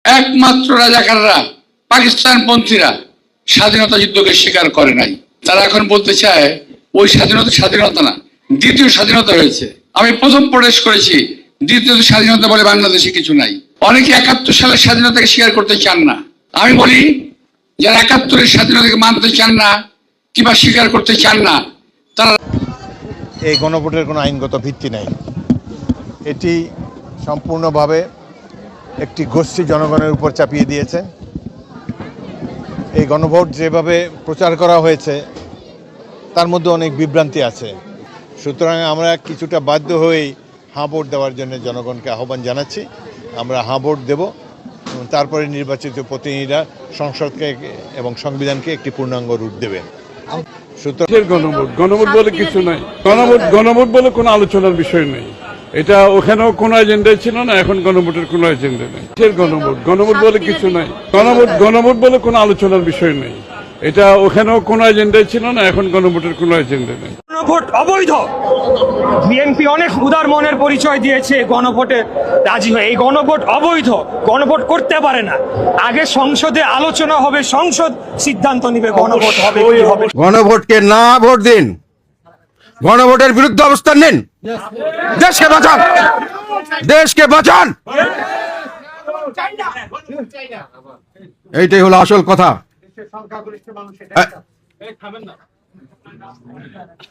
একমাত্র রাজাকাররা, পাকিস্তানপন্থীরা স্বাধীনতা যুদ্ধকে স্বীকার করে নাই। তারা এখন বলতে চায় ওই স্বাধীনতা না, দ্বিতীয় স্বাধীনতা হয়েছে। আমি প্রথম প্রদেশ করেছি, দ্বিতীয় স্বাধীনতা বলে বাংলাদেশে কিছু নাই। অনেকে ৭১ সালের স্বাধীনতাকে স্বীকার করতে চান না। আমি বলি, যারা ৭১-এর স্বাধীনতাকে মানতে চান না কিংবা স্বীকার করতে চান না, তারা এই গণভোটের কোনো আইনগত ভিত্তি নাই। এটি সম্পূর্ণভাবে একটি গোষ্ঠী জনগণের উপর চাপিয়ে দিয়েছে। এই গণভোট যেভাবে প্রচার করা হয়েছে তার মধ্যে অনেক বিভ্রান্তি আছে। সুতরাং আমরা কিছুটা বাধ্য হয়েই হাঁ ভোট দেওয়ার জন্য জনগণকে আহ্বান জানাচ্ছি। আমরা হাঁ ভোট দেব, তারপরে নির্বাচিত প্রতিনিধিরা সংসদকে এবং সংবিধানকে একটি পূর্ণাঙ্গ রূপ দেবে। গণভোট বলে কিছু নাই। গণভোট বলে কোনো আলোচনার বিষয় নেই। এটা ওখানেও কোনো এজেন্ডাই ছিল না, এখন গণভোটের কোনো এজেন্ডা নেই। গণভোট বলে কিছু নাই। গণভোট বলে কোনো আলোচনার বিষয় নেই। এটা ওখানেও কোনো এজেন্ডাই ছিল না, এখন গণভোটের কোনো এজেন্ডা নেই। গণভোট অবৈধ। বিএনপি অনেক উদার মনের পরিচয় দিয়েছে গণভোটে রাজি হয়ে। এই গণভোট অবৈধ, গণভোট করতে পারে না। আগে সংসদে আলোচনা হবে, সংসদ সিদ্ধান্ত নিবে গণভোট হবে কি হবে। গণভোটকে না ভোট দিন, গণভোটের বিরুদ্ধে অবস্থান নিন। দেশকে বাঁচান, দেশকে বাঁচান, এইটাই হলো আসল কথা।